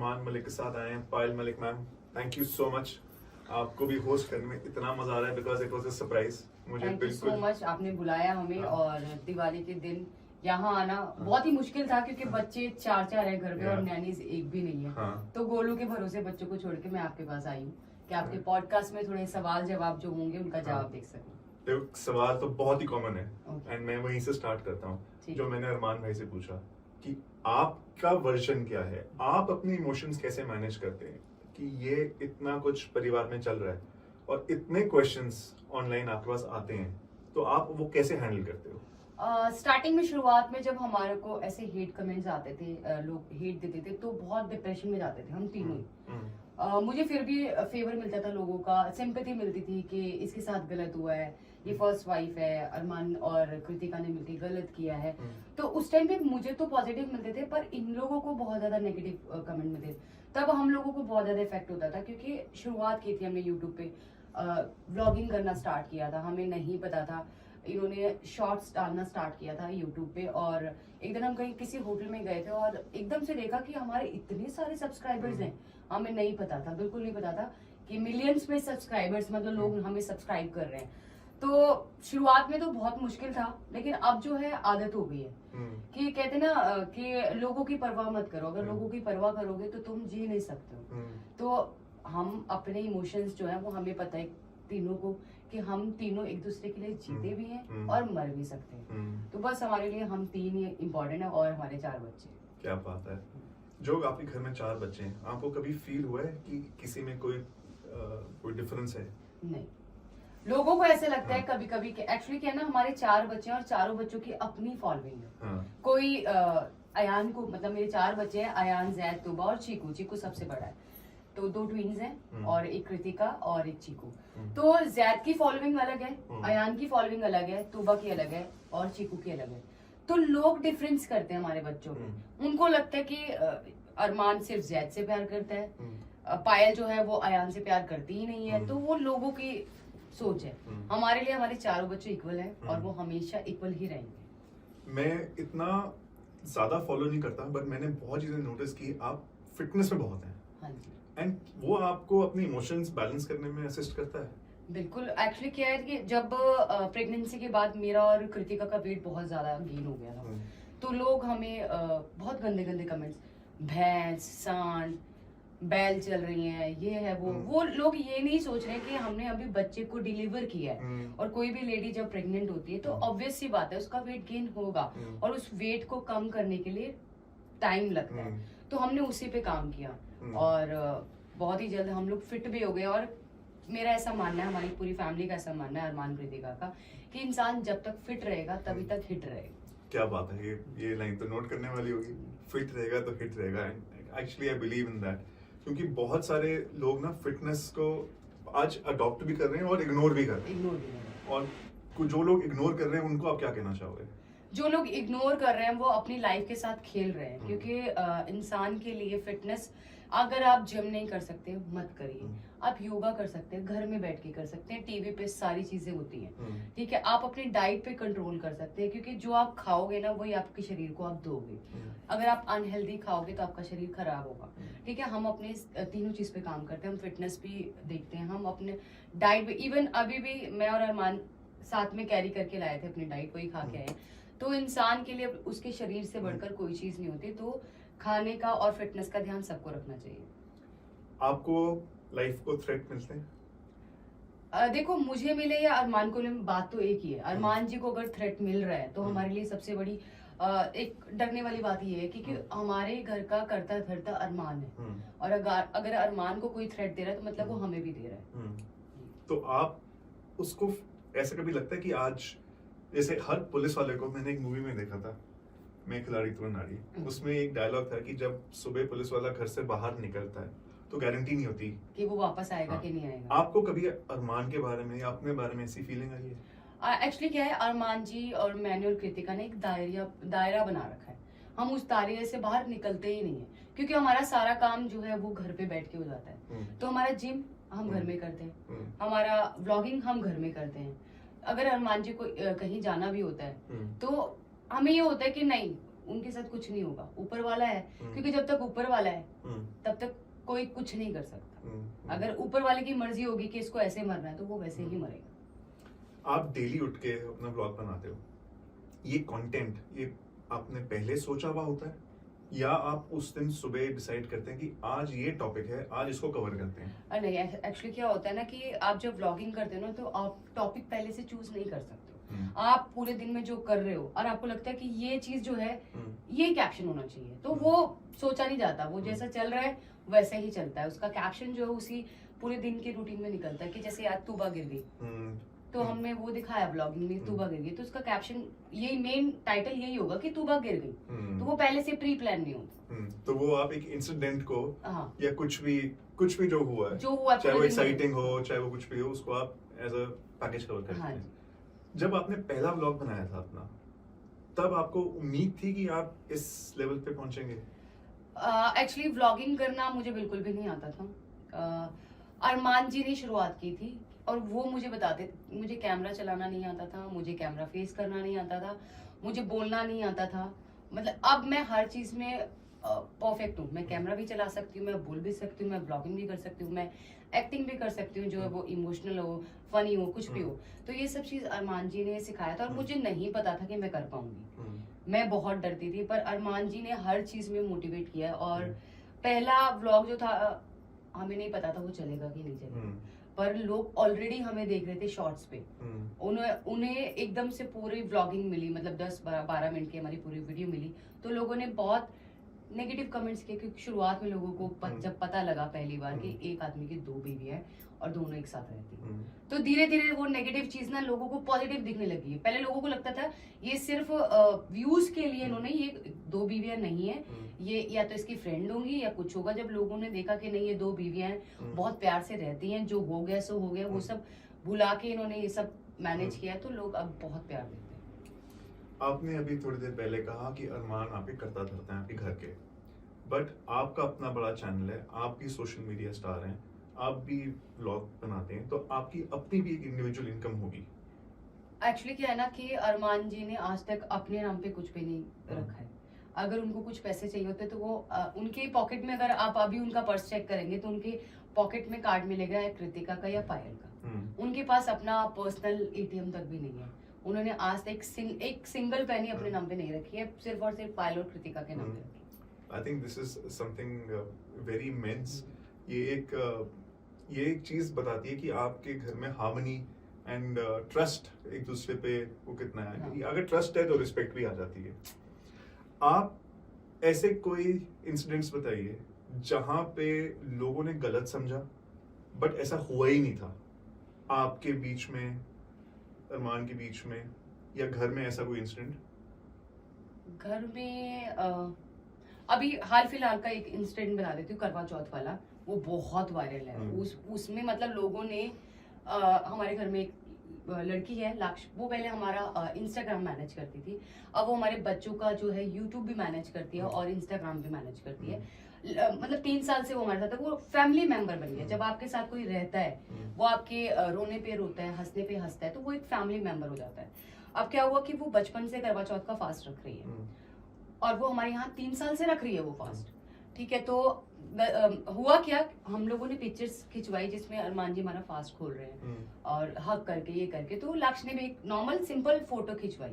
अरमान मलिक के साथ आए हैं। Payal Malik ma'am, thank you so much. आपको भी होस्ट करने में इतना मजा आ रहा है because it was a surprise. मुझे थैंक यू सो मच, आपने बुलाया हमें। हाँ। और दिवाली के दिन यहाँ आना बहुत ही मुश्किल था क्योंकि बच्चे चार है घर पे और नैनीज एक भी नहीं है। हाँ। तो गोलू के भरोसे बच्चों को छोड़ के मैं आपके पास आई हूँ कि आपके पॉडकास्ट में थोड़े सवाल जवाब जो होंगे उनका जवाब देख सकूं। तो सवाल तो बहुत ही कॉमन है Okay. एंड मैं वहीं से स्टार्ट करता हूँ ठीक। जो मैंने अरमान भाई से पूछा कि आपका वर्जन क्या है, आप अपने इमोशंस कैसे मैनेज करते हैं कि ये इतना कुछ परिवार में चल रहा है और इतने क्वेश्चंस ऑनलाइन आपके पास आते हैं, तो आप वो कैसे हैंडल करते हो? स्टार्टिंग में शुरुआत में जब हमारे को ऐसे हेट कमेंट्स आते थे, लोग हेट देते थे तो बहुत डिप्रेशन में जाते थे हम तीनों ही। मुझे फिर भी फेवर मिलता था लोगों का, सिंपैथी मिलती थी कि इसके साथ गलत हुआ है, ये फर्स्ट वाइफ है, अरमान और कृतिका ने मिलकर गलत किया है। तो उस टाइम पे मुझे तो पॉजिटिव मिलते थे पर इन लोगों को बहुत ज्यादा नेगेटिव कमेंट मिलते थे। तब हम लोगों को बहुत ज्यादा इफेक्ट होता था क्योंकि शुरुआत की थी हमने यूट्यूब पे, व्लॉगिंग करना स्टार्ट किया था, हमें नहीं पता था। इन्होंने शॉर्ट्स डालना स्टार्ट किया था यूट्यूब पे और एक दिन हम कहीं किसी होटल में गए थे और एकदम से देखा कि हमारे इतने सारे सब्सक्राइबर्स हैं। हमें नहीं पता था, बिल्कुल नहीं पता था कि मिलियंस में सब्सक्राइबर्स, मतलब लोग हमें सब्सक्राइब कर रहे हैं। तो शुरुआत में तो बहुत मुश्किल था लेकिन अब जो है आदत हो गई है कि कहते ना कि लोगों की परवाह मत करो, अगर लोगों की परवाह करोगे तो तुम जी नहीं सकते हो। तो हम अपने इमोशंस जो है वो हमें पता है तीनों को कि हम तीनों एक दूसरे के लिए जीते भी हैं और मर भी सकते हैं। तो बस हमारे लिए हम तीन ही इम्पोर्टेंट है और हमारे 4 बच्चे। क्या बात है। जो आपके घर में 4 बच्चे हैं, आपको कभी फील हुआ है कि किसी में कोई डिफरेंस है? नहीं, लोगों को ऐसे लगता है कभी कभी कि एक्चुअली क्या है ना, हमारे 4 बच्चे हैं और चारों बच्चों की अपनी फॉलोइंग है। कोई अयान को, मतलब मेरे 4 बच्चे हैं, अयान, जैद, तुबा और चीकू। चीकू सबसे बड़ा है, तो 2 ट्विन्स हैं और एक कृतिका और एक चीकू। तो जैद की फॉलोइंग अलग है, अयान की फॉलोइंग अलग है, तुबा की अलग है और चीकू की अलग है। तो लोग डिफरेंस करते हैं हमारे बच्चों में। उनको लगता है कि अरमान सिर्फ जैद से प्यार करता है, पायल जो है वो अयान से प्यार करती ही नहीं है। तो वो लोगों की सोच है। हमारे लिए हमारे चारों बच्चे इक्वल हैं और वो हमेशा इक्वल ही रहेंगे। मैं इतना ज्यादा फॉलो नहीं करता बट मैंने बहुत चीजें नोटिस की, आप फिटनेस में बहुत हैं। हाँ जी। एंड वो आपको अपनी इमोशंस बैलेंस करने में असिस्ट करता है? बिल्कुल। एक्चुअली क्या है कि जब प्रेगनेंसी के बाद मेरा और कृतिका का वेट बहुत ज्यादा गेन हो गया था, तो लोग हमें बहुत गंदे गंदे कमेंट्स, भैंस, सांड, बैल चल रही हैं, ये है वो लोग ये नहीं सोच रहे कि हमने अभी बच्चे को डिलीवर किया है। और कोई भी लेडी जब प्रेग्नेंट होती है तो ऑब्वियस सी बात है उसका वेट गेन होगा और उस वेट को कम करने के लिए टाइम लगता है। तो हमने उसी पे काम किया और बहुत ही जल्द हम लोग फिट भी हो गए। और मेरा ऐसा मानना है, हमारी पूरी फैमिली का ऐसा मानना है, अरमान कृतिका का, कि इंसान जब तक फिट रहेगा तभी तक हिट रहेगा। क्या बात है, ये लाइन तो नोट करने वाली होगी। फिट रहेगा तो हिट रहेगा। Actually I believe in that, क्योंकि बहुत सारे लोग ना फिटनेस को आज अडॉप्ट भी कर रहे हैं और इग्नोर भी कर रहे हैं। और जो लोग इग्नोर कर रहे हैं उनको आप क्या कहना चाहोगे? जो लोग इग्नोर कर रहे हैं वो अपनी लाइफ के साथ खेल रहे हैं, क्योंकि इंसान के लिए फिटनेस, अगर आप जिम नहीं कर सकते मत करिए। आप योगा कर सकते हैं, घर में बैठ के कर सकते हैं, टीवी पे सारी चीजें होती हैं, ठीक है। आप अपनी डाइट पे कंट्रोल कर सकते हैं, क्योंकि जो आप खाओगे ना वही आपके शरीर को आप दोगे। अगर आप अनहेल्दी खाओगे तो आपका शरीर खराब होगा, ठीक है। हम अपने तीनों चीज पे काम करते हैं, हम फिटनेस भी देखते हैं, हम अपने डाइट पे, इवन अभी भी मैं और अरमान साथ में कैरी करके लाए थे अपनी डाइट, वही खा के आए। तो इंसान के लिए उसके शरीर से बढ़कर कोई चीज नहीं होती। तो खाने का और फिटनेस का ध्यान सबको रखना चाहिए। आपको लाइफ को थ्रेट मिलते हैं? देखो, मुझे मिले या अरमान को मिले, बात तो एक ही है। अरमान जी को अगर थ्रेट मिल रहा है तो हमारे लिए सबसे बड़ी एक डरने वाली बात ये है कि हमारे घर का करता धरता अरमान है, और अगर अरमान को कोई थ्रेट दे रहा है तो मतलब वो हमें भी दे रहा है। तो आप उसको ऐसा कभी लगता है कि आज, जैसे हर पुलिस वाले को, मैंने एक मूवी में देखा था, मैं खिलाड़ी तू नारी, उसमें एक डायलॉग था कि जब सुबह पुलिस वाला घर से बाहर निकलता है तो गारंटी नहीं होती कि वो वापस आएगा कि नहीं आएगा। आपको कभी अरमान के बारे में या अपने बारे में ऐसी फीलिंग आई है? एक्चुअली क्या है, अरमान जी और मैंने और कृतिका ने एक दायरा बना रखा है। हम उस दायरे से बाहर निकलते ही नहीं है, क्योंकि हमारा सारा काम जो है वो घर पे बैठ के हो जाता है। तो हमारा जिम हम घर में करते हैं, हमारा व्लॉगिंग हम घर में करते हैं। अगर अरमान जी को कहीं जाना भी होता है तो हमें ये होता है कि नहीं, उनके साथ कुछ नहीं होगा, ऊपर वाला है, क्योंकि जब तक ऊपर वाला है तब तक कोई कुछ नहीं कर सकता। अगर ऊपर वाले की मर्जी होगी कि इसको ऐसे मरना है तो वो वैसे ही मरेगा। आप डेली उठ के अपना ब्लॉग बनाते हो, ये कंटेंट ये आपने पहले सोचा हुआ होता है या आप उस दिन सुबह डिसाइड करते हैं कि आज ये टॉपिक है, आज इसको कवर करते हैं? नहीं, एक्चुअली क्या होता है ना कि आप जब व्लॉगिंग करते हो ना तो आप टॉपिक पहले से चूज नहीं कर सकते हो। आप पूरे दिन में जो कर रहे हो और आपको लगता है कि ये चीज जो है ये कैप्शन होना चाहिए, तो वो सोचा नहीं जाता, वो जैसा चल रहा है वैसे ही चलता है। उसका कैप्शन जो है उसी पूरे दिन के रूटीन में निकलता है कि जैसे आज तूबा गिर गई, तो हमने वो दिखाया ब्लॉगिंग में, तूबा गिर गई, तो उसका कैप्शन यही मेन टाइटल यही होगा कि तूबा गिर गई, तो वो पहले से प्री प्लान नहीं होता। तो वो आप एक इंसिडेंट को हाँ, या कुछ भी जो हुआ है, चाहे वो एक्साइटिंग हो चाहे वो कुछ भी हो, उसको आप एज अ पैकेज कवर करते हैं। जब आपने पहला व्लॉग बनाया था अपना, तब आपको उम्मीद थी कि आप इस लेवल पे पहुंचेंगे? एक्चुअली व्लॉगिंग करना मुझे बिल्कुल भी नहीं आता था। अरमान जी ने शुरुआत की थी और वो मुझे बताते, मुझे कैमरा चलाना नहीं आता था, मुझे कैमरा फेस करना नहीं आता था, मुझे बोलना नहीं आता था। मतलब अब मैं हर चीज में परफेक्ट हूँ। मैं कैमरा भी चला सकती हूँ, मैं बोल भी सकती हूँ, मैं ब्लॉगिंग भी कर सकती हूँ, मैं एक्टिंग भी कर सकती हूँ, जो है वो इमोशनल हो, फनी हो, कुछ भी हो। तो ये सब चीज अरमान जी ने सिखाया था और मुझे नहीं पता था कि मैं कर पाऊंगी। मैं बहुत डरती थी, पर अरमान जी ने हर चीज में मोटिवेट किया। और पहला व्लॉग जो था हमें नहीं पता था वो चलेगा कि नहीं चलेगा, पर लोग ऑलरेडी हमें देख रहे थे शॉर्ट्स पे। उन्हें एकदम से पूरी व्लॉगिंग मिली, मतलब 10-12 मिनट की हमारी पूरी वीडियो मिली, तो लोगों ने बहुत नेगेटिव कमेंट्स किए, क्योंकि शुरुआत में लोगों को जब पता लगा पहली बार कि एक आदमी की 2 बीवी है और दोनों एक साथ रहती है, तो धीरे धीरे वो नेगेटिव चीज ना लोगों को पॉजिटिव दिखने लगी है। पहले लोगों को लगता था ये सिर्फ व्यूज के लिए इन्होंने, ये 2 बीवियां नहीं है, ये या तो इसकी फ्रेंड होंगी या कुछ होगा। जब लोगों ने देखा कि नहीं ये 2 बीवियां हैं, बहुत प्यार से रहती हैं, जो हो गया सो हो गया, वो सब भुला के इन्होंने ये सब मैनेज किया, तो लोग अब बहुत प्यार देते हैं। आपने अभी थोड़ी देर पहले कहा कि अरमान आपके करता धरता है आपके घर के, बट आपका अपना बड़ा चैनल है, आप भी सोशल मीडिया स्टार हैं, आप भी व्लॉग बनाते हैं, तो आपकी अपनी भी एक इंडिविजुअल इनकम होगी। एक्चुअली क्या है ना कि अरमान जी ने आज तक अपने नाम पे कुछ भी नहीं रखा है। अगर उनको कुछ पैसे चाहिए होते तो वो उनके पॉकेट में, अगर आप अभी उनका पर्स चेक करेंगे तो उनके पॉकेट में कार्ड मिलेगा या कृतिका का या पायल का। उनके पास अपना पर्सनल एटीएम तक भी नहीं है। उन्होंने आज तक एक सिंगल पैनी अपने नाम पे नहीं रखी है, सिर्फ और सिर्फ पायल और कृतिका के नाम पे रखी है। I think this is something very immense. ये एक चीज बताती है कि आपके घर में हार्मनी एंड ट्रस्ट एक दूसरे पे वो कितना है। हाँ। अगर ट्रस्ट है तो रिस्पेक्ट भी आ जाती है। आप ऐसे कोई इंसिडेंट्स बताइए जहां पे लोगों ने गलत समझा बट ऐसा हुआ ही नहीं था, आपके बीच में, अरमान के बीच में, या घर में ऐसा कोई इंसिडेंट? घर में अभी हाल फिलहाल का एक इंसिडेंट बता देती हूँ, करवा चौथ वाला, वो बहुत वायरल है। उसमें मतलब लोगों ने हमारे घर में एक लड़की है लाक्ष, वो पहले हमारा इंस्टाग्राम मैनेज करती थी, अब वो हमारे बच्चों का जो है यूट्यूब भी मैनेज करती है और इंस्टाग्राम भी मैनेज करती है। मतलब 3 साल से वो हमारे साथ है, वो फैमिली मेंबर बन गया। जब आपके साथ कोई रहता है, वो आपके रोने पे रोता है, हंसने पे हंसता है, तो वो एक फैमिली मेंबर हो जाता है। अब क्या हुआ कि वो बचपन से करवा चौथ का फास्ट रख रही है और वो हमारे यहाँ 3 साल से रख रही है वो फास्ट, ठीक है। तो हुआ क्या, हम लोगों ने पिक्चर्स खिंचवाई जिसमें अरमान जी हमारा फास्ट खोल रहे हैं और हक करके ये करके, तो लक्ष्य ने भी एक नॉर्मल सिंपल फोटो खिंचवाई।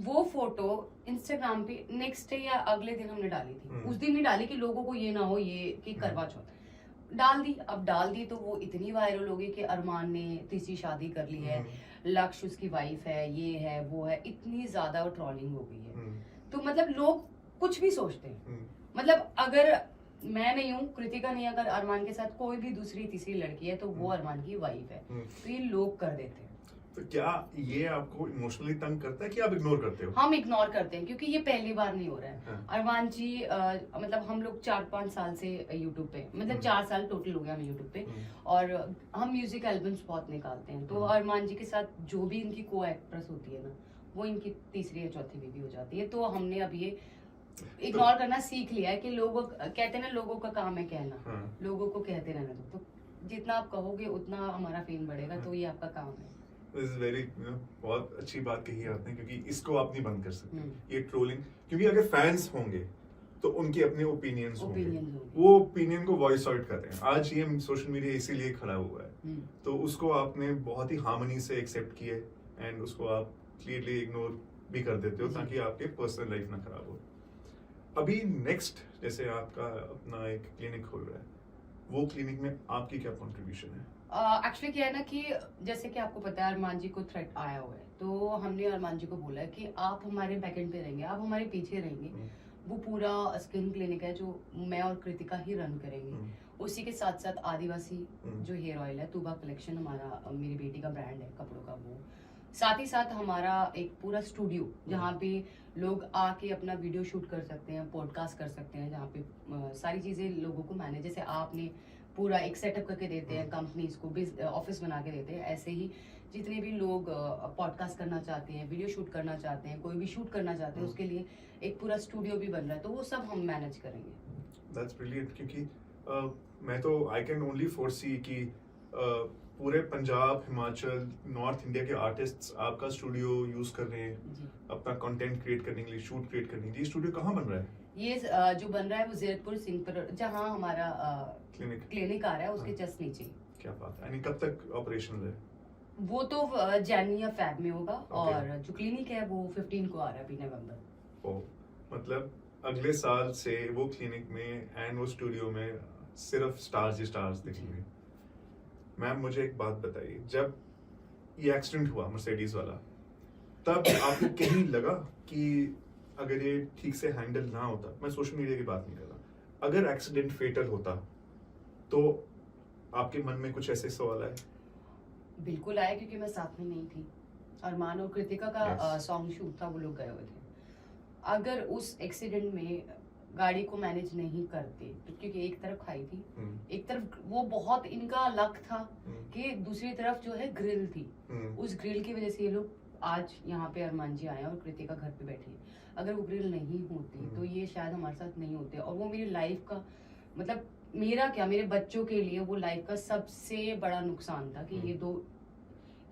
वो फोटो इंस्टाग्राम पे नेक्स्ट डे या अगले दिन हमने डाली थी। उस दिन नहीं डाली कि लोगों को ये ना हो ये कि करवा चौथ, डाल दी। अब डाल दी तो वो इतनी वायरल हो गई कि अरमान ने तीसरी शादी कर ली है, लक्ष्य उसकी वाइफ है, ये है वो है, इतनी ज्यादा ट्रोलिंग हो गई है। तो मतलब लोग कुछ भी सोचते हैं। मतलब अगर मैं नहीं हूँ, कृतिका नहीं, अगर अरमान के साथ कोई भी दूसरी तीसरी लड़की है तो वो अरमान की वाइफ है, तो ये लोग कर देते हैं। तो क्या ये आपको इमोशनली तंग करता है कि आप इग्नोर करते हो? हम इग्नोर करते हैं क्योंकि ये पहली बार नहीं हो रहा है। अरमान जी मतलब हम लोग 4-5 साल से यूट्यूब पे, मतलब 4 साल टोटल हो गया हमें यूट्यूब पे, और हम म्यूजिक एल्बम्स बहुत निकालते हैं। तो अरमान जी के साथ जो भी इनकी को एक्ट्रेस होती है ना, वो इनकी तीसरी या चौथी बीवी हो जाती है। तो हमने अब ये इग्नोर करना सीख लिया है कि लोगों कहते हैं ना, लोगों का काम है कहना, लोगों को कहते रहना। तो जितना आप कहोगे उतना हमारा फेम बढ़ेगा, तो ये आपका काम है। दिस इज वेरी बहुत अच्छी बात कही है आपने, क्योंकि इसको आप नहीं बंद कर सकते हम्म। ये ट्रोलिंग, क्योंकि अगर फैंस होंगे तो उनके अपने ओपिनियंस होंगे, Opinions होंगे। वो ओपिनियन को वॉइस आउट कर रहे हैं। आज ये सोशल मीडिया इसीलिए खड़ा हुआ है, हम्म। तो उसको आपने बहुत ही हार्मनी से एक्सेप्ट किया एंड उसको आप क्लियरली इग्नोर भी कर देते हो जी। ताकि आपके पर्सनल लाइफ ना खराब हो। अभी नेक्स्ट जैसे आपका अपना एक क्लिनिक खोल रहा है, वो क्लिनिक में आपकी क्या कंट्रीब्यूशन है? एक्चुअली क्या है ना कि जैसे कि आपको पता है अरमान जी को थ्रेट आया हुआ है, तो हमने अरमान जी को बोला है कि आप हमारे बैकएंड पे रहेंगे, आप हमारे पीछे रहेंगे। वो पूरा स्किन क्लिनिक है जो मैं और कृतिका ही रन करेंगे। उसी के साथ साथ आदिवासी जो हेयर ऑयल है, तुबा कलेक्शन हमारा मेरी बेटी का ब्रांड है कपड़ों का, वो साथ ही साथ हमारा एक पूरा स्टूडियो जहाँ पे लोग आके अपना वीडियो शूट कर सकते हैं, पॉडकास्ट कर सकते हैं, जहाँ पे सारी चीजें लोगों को मैनेज, जैसे आपने पूरा एक सेटअप करके देते हैं कंपनीज को, ऑफिस बना के देते हैं, ऐसे ही जितने भी लोग पॉडकास्ट करना चाहते हैं, वीडियो शूट करना चाहते हैं, कोई भी शूट करना चाहते हैं, उसके लिए एक पूरा स्टूडियो भी बन रहा है, तो वो सब हम मैनेज करेंगे। दैट्स ब्रिलियंट, क्योंकि मैं तो आई कैन ओनली फोरसी कि पूरे पंजाब, हिमाचल, नॉर्थ इंडिया के आर्टिस्ट्स आपका स्टूडियो यूज कर रहे हैं जी। अपना कंटेंट क्रिएट करने के लिए, शूट क्रिएट करने के लिए। ये स्टूडियो कहाँ बन रहा है? ये जो बन रहा है वो जीरकपुर सिंहपुर, जहाँ हमारा क्लिनिक आ रहा है, उसके जस्ट नीचे। क्या बात है, यानी कब तक ऑपरेशनल है? वो तो जनवरी या फेब में होगा, और जो क्लिनिक है वो 15 को आ रहा है अभी नवंबर। ओ, मतलब अगले साल से वो क्लिनिक में एंड वो स्टूडियो में सिर्फ स्टार्स ही स्टार्स दिखेंगे। मैम मुझे एक बात बताइए, जब ये एक्सीडेंट हुआ मर्सिडीज वाला, तब आपको कहीं लगा कि अगर ये ठीक से हैंडल ना होता, मैं सोशल मीडिया की बात नहीं कर रहा, अगर एक्सीडेंट फेटल होता तो आपके मन में कुछ ऐसे सवाल आए? बिल्कुल आया, क्योंकि मैं साथ में नहीं थी। अरमान और कृतिका का सॉन्ग शूट था, वो लोग गए हुए थे। अगर उस एक्सीडेंट में गाड़ी को मैनेज नहीं करते, तो क्योंकि एक तरफ खाई थी, एक तरफ वो बहुत इनका लक था कि दूसरी तरफ जो है ग्रिल थी, उस ग्रिल की वजह से ये लोग आज यहाँ पे अरमान जी आए और कृतिका घर पे बैठी है। अगर वो ग्रिल नहीं होती तो ये शायद हमारे साथ नहीं होते, और वो मेरी लाइफ का, मतलब मेरा क्या, मेरे बच्चों के लिए वो लाइफ का सबसे बड़ा नुकसान था कि ये दो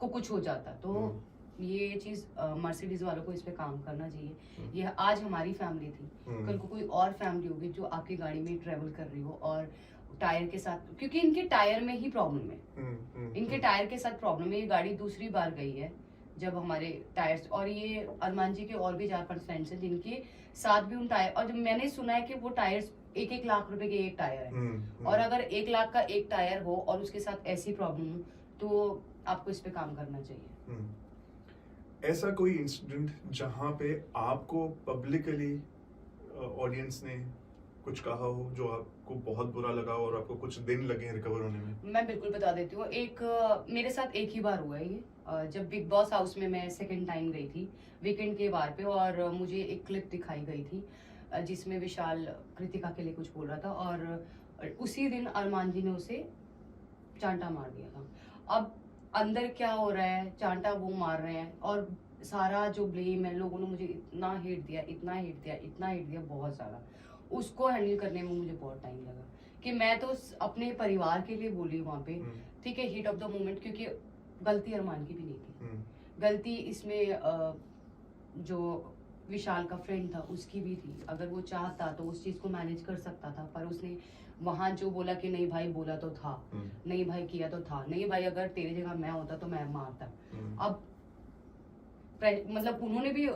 को कुछ हो जाता। तो ये चीज मर्सिडीज वालों को इस पे काम करना चाहिए। ये आज हमारी फैमिली थी, कल को कोई और फैमिली होगी जो आपकी गाड़ी में ट्रेवल कर रही हो और टायर के साथ, क्योंकि इनके टायर में ही प्रॉब्लम है, इनके टायर के साथ प्रॉब्लम है। ये गाड़ी दूसरी बार गई है जब हमारे टायर्स, और ये अरमान जी के और भी 4-5 फ्रेंड्स हैं जिनके साथ भी उन टायर, और जब मैंने सुना है कि वो टायर्स 1-1 लाख रुपए के एक टायर है, और अगर 1 लाख का एक टायर हो और उसके साथ ऐसी प्रॉब्लम हो, तो आपको इस पे काम करना चाहिए। ऐसा कोई इंसिडेंट जहां पे आपको पब्लिकली ऑडियंस ने कुछ कहा हो जो आपको बहुत बुरा लगा और आपको कुछ दिन लगे रिकवर होने में? मैं बिल्कुल बता देती हूँ। एक मेरे साथ एक ही बार हुआ है ये, जब बिग बॉस हाउस में मैं सेकंड टाइम गई थी वीकेंड के बार पे, और मुझे एक क्लिप दिखाई गई थी जिसमें विशाल कृतिका के लिए कुछ बोल रहा था, और उसी दिन अरमान जी ने उसे चांटा मार दिया था। अब अंदर क्या हो रहा है, चांटा वो मार रहे हैं, और सारा जो ब्लेम है, लोगों ने मुझे इतना हिट दिया, इतना हिट दिया, इतना हिट दिया, बहुत सारा। उसको हैंडल करने में मुझे बहुत टाइम लगा कि मैं तो अपने परिवार के लिए बोली वहां पे, ठीक है, हीट ऑफ द मोमेंट, क्योंकि गलती अरमान की भी नहीं थी, गलती इसमें जो विशाल का फ्रेंड था उसकी भी थी। अगर वो चाहता तो उस चीज को मैनेज कर सकता था, पर उसने वहां जो बोला कि नहीं भाई बोला तो था, नहीं भाई किया तो था, नहीं भाई अगर तेरी जगह मैं होता तो मैं मारता। अब मतलब उन्होंने भी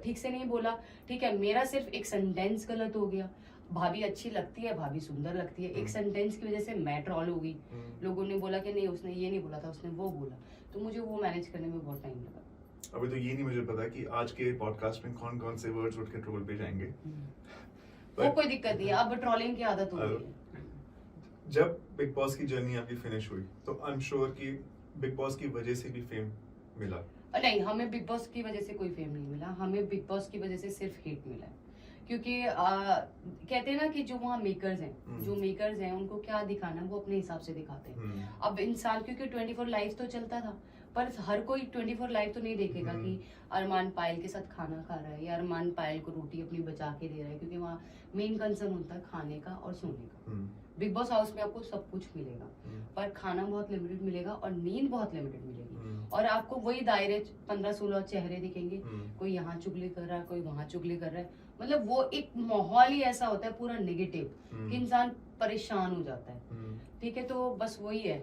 ठीक से नहीं बोला, ठीक है, मेरा सिर्फ एक सेंटेंस गलत हो गया। भाभी अच्छी लगती है, भाभी सुंदर लगती है, एक सेंटेंस की वजह से मैं ट्रॉल हो गई। लोगों ने बोला कि नहीं उसने ये नहीं बोला था, उसने वो बोला, तो मुझे वो मैनेज करने में बहुत टाइम लगा। अभी तो ये नहीं मुझे पता कि आज के पॉडकास्ट में कौन कौन से वर्ड्स उठ के ट्रोल पे जाएंगे। वो कोई दिक्कत नहीं है, अब ट्रोलिंग की आदत हो गई है। जब बिग बॉस की जर्नी आपकी फिनिश हुई तो आई एम श्योर कि बिग बॉस की वजह से भी फेम मिला। नहीं, हमें बिग बॉस की वजह से कोई फेम नहीं मिला, हमें बिग बॉस की वजह से सिर्फ हेट मिला है। क्योंकि कहते हैं ना कि जो वहाँ मेकर्स हैं उनको क्या दिखाना है वो अपने हिसाब से दिखाते हैं। अब इंसान, क्योंकि 24 लाइव तो चलता था, पर हर कोई 24 लाइव तो नहीं देखेगा कि अरमान पायल के साथ खाना खा रहा है या अरमान पायल को रोटी अपनी बचा के दे रहा है, क्योंकि वहाँ मेन कंसर्न होता है खाने का और सोने का। बिग बॉस हाउस में आपको सब कुछ मिलेगा, पर खाना बहुत लिमिटेड मिलेगा और नींद बहुत लिमिटेड मिलेगी, और आपको वही दायरे 15-16 चेहरे दिखेंगे, हम्म। कोई यहाँ चुगली कर रहा है, कोई वहाँ चुगली कर रहा है, मतलब वो एक माहौल ही ऐसा होता है पूरा नेगेटिव कि इंसान परेशान हो जाता है। ठीक है, तो बस वही है।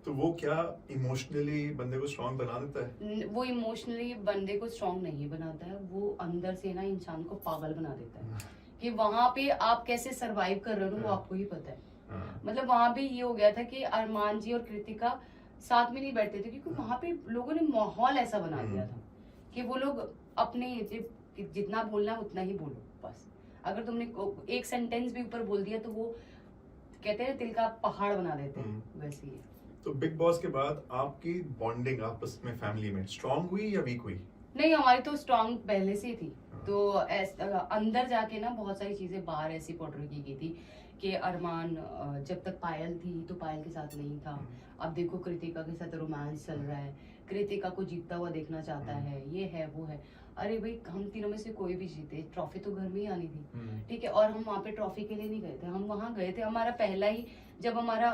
तो वो क्या इमोशनली बंदे को स्ट्रांग बना देता है? वो इमोशनली बंदे को स्ट्रांग नहीं बनाता है, वो अंदर से ना इंसान को पागल बना देता है कि वहां पे आप कैसे सरवाइव कर रहे हो वो आपको ही पता है। मतलब वहां पे ये हो गया था कि अरमान जी और कृतिका साथ में नहीं बैठते थे क्योंकि वहां पे लोगों ने माहौल ऐसा बना दिया था कि वो लोग अपने जितना बोलना उतना ही बोलो बस। अगर तुमने एक सेंटेंस भी ऊपर बोल दिया तो वो कहते हैं दिल का पहाड़ बना देते हैं, वैसे ही है। तो बिग बॉस के बाद आपकी बॉन्डिंग आपस में फैमिली में स्ट्रांग हुई या वीक हुई? नहीं, हमारी तो स्ट्रांग पहले से ही थी। तो अंदर जाके ना बहुत सारी चीजें बाहर ऐसी पोर्ट्रे की गई थी कि अरमान जब तक पायल थी तो पायल के साथ नहीं था, अब देखो कृतिका के साथ रोमांस चल रहा है, कृतिका को जीतता हुआ देखना चाहता है, ये है वो है। अरे भाई, हम तीनों में से कोई भी जीते, ट्रॉफी तो घर में ही आनी थी। ठीक है, और हम वहाँ पे ट्रॉफी के लिए नहीं गए थे, हम वहाँ गए थे हमारा पहला ही, जब हमारा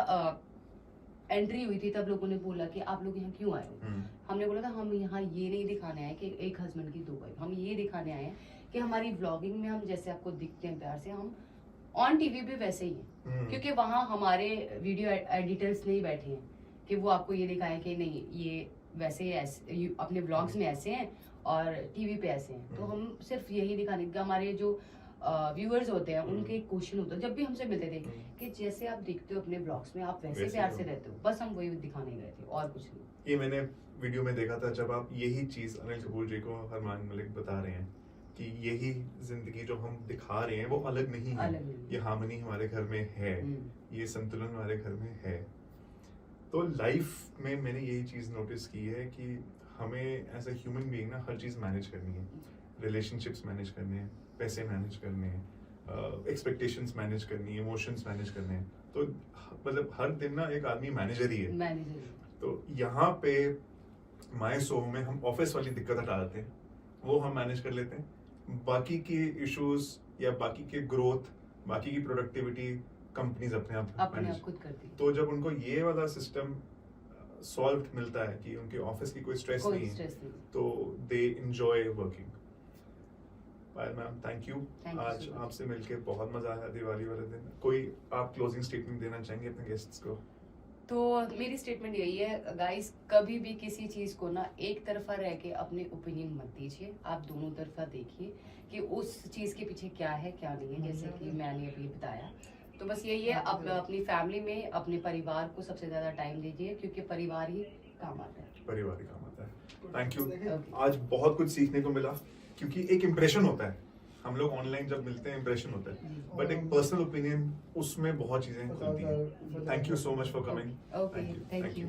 एंट्री हुई थी तब लोगों ने बोला कि आप लोग यहाँ क्यों आए हो। हमने बोला था हम यहाँ ये नहीं दिखाने आए कि एक हस्बैंड की 2 वाइफ, हम ये दिखाने आए हैं कि हमारी व्लॉगिंग में हम जैसे आपको दिखते हैं प्यार से, हम ऑन टीवी भी वैसे ही हैं। क्योंकि वहाँ हमारे वीडियो एडिटर्स नहीं बैठे हैं कि वो आपको ये दिखाएं कि नहीं ये वैसे ऐसे अपने व्लॉग्स में ऐसे हैं और टीवी पे ऐसे हैं। तो हम सिर्फ यही दिखाने के, हमारे जो व्यूअर्स होते हैं उनके एक क्वेश्चन होता है जब भी हमसे मिलते थे कि जैसे आप दिखते हो अपने ब्लॉग्स में आप वैसे प्यार से रहते हो, बस हम वही दिखाने गए थे और कुछ नहीं। ये मैंने वीडियो में देखा था जब आप यही चीज अनिल कपूर जी को अरमान मलिक बता रहे हैं कि यही जिंदगी जो हम दिखा रहे हैं वो अलग नहीं है, ये हार्मनी हमारे घर में है, ये संतुलन हमारे घर में है। तो लाइफ में मैंने यही चीज नोटिस की है कि हमें एज अ ह्यूमन बीइंग ना हर चीज मैनेज करनी है, रिलेशनशिप्स मैनेज करने हैं, पैसे मैनेज करने हैं, एक्सपेक्टेशंस मैनेज करनी है, इमोशंस मैनेज करने हैं। तो मतलब हर दिन ना एक आदमी मैनेजर ही है। तो यहाँ पे माय शो में हम ऑफिस वाली दिक्कत हटा देते हैं, वो हम मैनेज कर लेते हैं। बाकी के इश्यूज या बाकी के ग्रोथ, बाकी की प्रोडक्टिविटी कंपनीज अपने आप मैनेज खुद करती। तो जब उनको ये वाला सिस्टम सॉल्व मिलता है कि उनके ऑफिस की कोई स्ट्रेस नहीं है, तो they enjoy working. Payal ma'am, thank you. आज आपसे मिलके बहुत मजा आया दिवाली वाले दिन। कोई आप क्लोजिंग स्टेटमेंट देना चाहेंगे अपने गेस्ट्स को? तो मेरी स्टेटमेंट यही है गाइस, कभी भी किसी चीज को ना एक तरफा रह के अपने ओपिनियन मत दीजिए, आप दोनों तरफा देखिए कि उस चीज के पीछे क्या है क्या नहीं है। जैसे कि मैंने अभी बताया, तो बस यही है, अब अपनी फैमिली में अपने परिवार को सबसे ज्यादा टाइम दीजिए क्योंकि परिवार ही काम आता है। परिवार ही काम आता है। Thank you. आज बहुत कुछ सीखने को मिला क्योंकि एक इम्प्रेशन होता है, हम लोग ऑनलाइन जब मिलते हैं इम्प्रेशन होता है, बट एक पर्सनल ओपिनियन उसमें बहुत चीजें खुलती हैं। Thank you so much for coming. Okay, thank you.